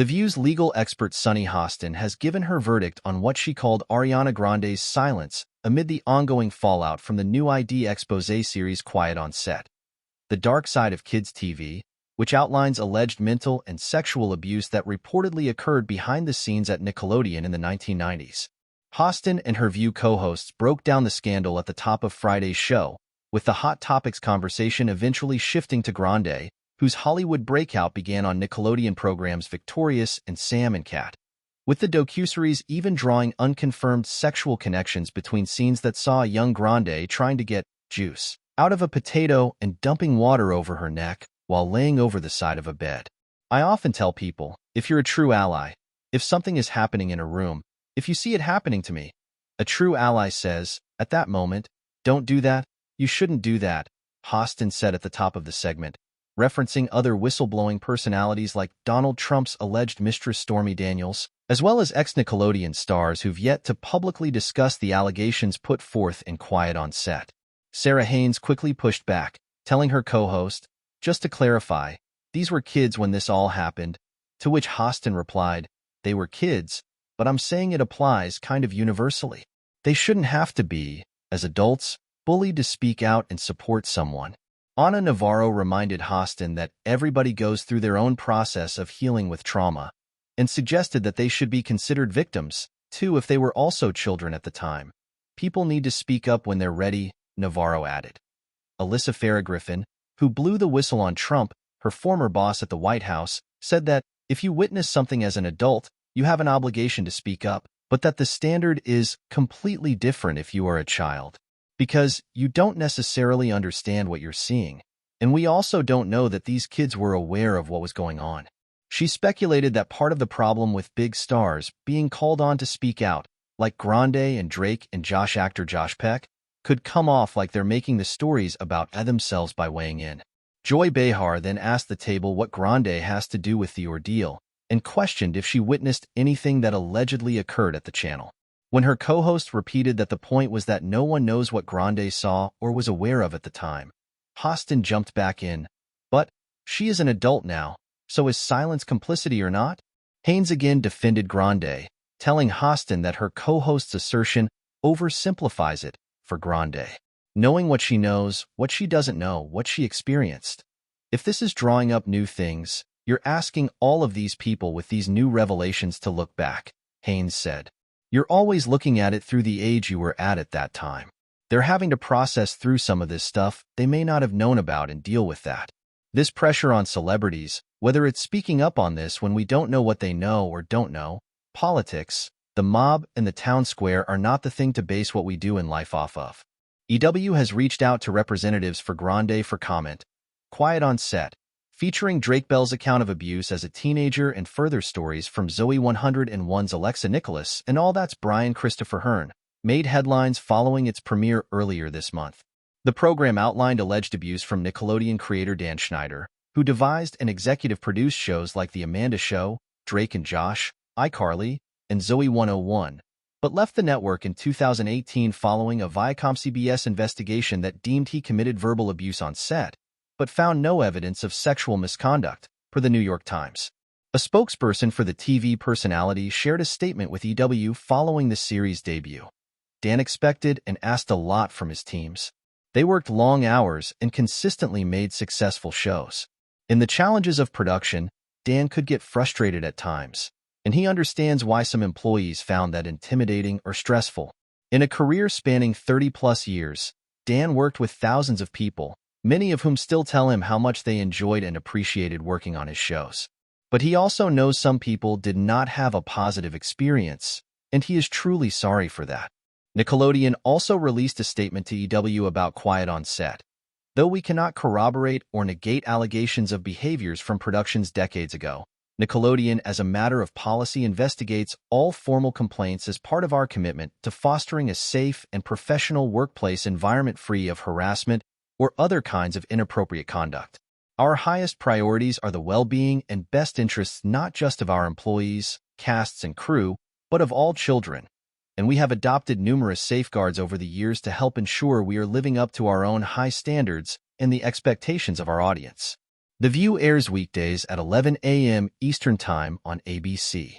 The View's legal expert Sunny Hostin has given her verdict on what she called Ariana Grande's silence amid the ongoing fallout from the new ID expose series Quiet on Set. The Dark Side of Kids TV, which outlines alleged mental and sexual abuse that reportedly occurred behind the scenes at Nickelodeon in the 1990s. Hostin and her View co-hosts broke down the scandal at the top of Friday's show, with the Hot Topics conversation eventually shifting to Grande, whose Hollywood breakout began on Nickelodeon programs Victorious and Sam and Cat, with the docuseries even drawing unconfirmed sexual connections between scenes that saw a young Grande trying to get juice out of a potato and dumping water over her neck while laying over the side of a bed. I often tell people, if you're a true ally, if something is happening in a room, if you see it happening to me, a true ally says, at that moment, don't do that, you shouldn't do that, Hostin said at the top of the segment, referencing other whistleblowing personalities like Donald Trump's alleged mistress Stormy Daniels, as well as ex-Nickelodeon stars who've yet to publicly discuss the allegations put forth in Quiet on Set. Sarah Haynes quickly pushed back, telling her co-host, just to clarify, these were kids when this all happened, to which Hostin replied, they were kids, but I'm saying it applies kind of universally. They shouldn't have to be, as adults, bullied to speak out and support someone. Ana Navarro reminded Hostin that everybody goes through their own process of healing with trauma, and suggested that they should be considered victims, too, if they were also children at the time. People need to speak up when they're ready, Navarro added. Alyssa Farah Griffin, who blew the whistle on Trump, her former boss at the White House, said that if you witness something as an adult, you have an obligation to speak up, but that the standard is completely different if you are a child. Because you don't necessarily understand what you're seeing, and we also don't know that these kids were aware of what was going on. She speculated that part of the problem with big stars being called on to speak out, like Grande and Drake and actor Josh Peck, could come off like they're making the stories about themselves by weighing in. Joy Behar then asked the table what Grande has to do with the ordeal, and questioned if she witnessed anything that allegedly occurred at the channel. When her co-host repeated that the point was that no one knows what Grande saw or was aware of at the time, Hostin jumped back in. But she is an adult now, so is silence complicity or not? Haynes again defended Grande, telling Hostin that her co-host's assertion oversimplifies it for Grande. Knowing what she knows, what she doesn't know, what she experienced. If this is drawing up new things, you're asking all of these people with these new revelations to look back, Haynes said. You're always looking at it through the age you were at that time. They're having to process through some of this stuff they may not have known about and deal with that. This pressure on celebrities, whether it's speaking up on this when we don't know what they know or don't know, politics, the mob, and the town square are not the thing to base what we do in life off of. EW has reached out to representatives for Grande for comment. Quiet on Set, featuring Drake Bell's account of abuse as a teenager and further stories from Zoe 101's Alexa Nicholas and All That's Brian Christopher Hearn, made headlines following its premiere earlier this month. The program outlined alleged abuse from Nickelodeon creator Dan Schneider, who devised and executive produced shows like The Amanda Show, Drake and Josh, iCarly, and Zoe 101, but left the network in 2018 following a Viacom-CBS investigation that deemed he committed verbal abuse on set, but found no evidence of sexual misconduct, per the New York Times. A spokesperson for the TV personality shared a statement with EW following the series' debut. Dan expected and asked a lot from his teams. They worked long hours and consistently made successful shows. In the challenges of production, Dan could get frustrated at times, and he understands why some employees found that intimidating or stressful. In a career spanning 30-plus years, Dan worked with thousands of people, many of whom still tell him how much they enjoyed and appreciated working on his shows. But he also knows some people did not have a positive experience, and he is truly sorry for that. Nickelodeon also released a statement to EW about Quiet on Set. Though we cannot corroborate or negate allegations of behaviors from productions decades ago, Nickelodeon, as a matter of policy, investigates all formal complaints as part of our commitment to fostering a safe and professional workplace environment free of harassment or other kinds of inappropriate conduct. Our highest priorities are the well-being and best interests not just of our employees, casts, and crew, but of all children, and we have adopted numerous safeguards over the years to help ensure we are living up to our own high standards and the expectations of our audience. The View airs weekdays at 11 a.m. Eastern Time on ABC.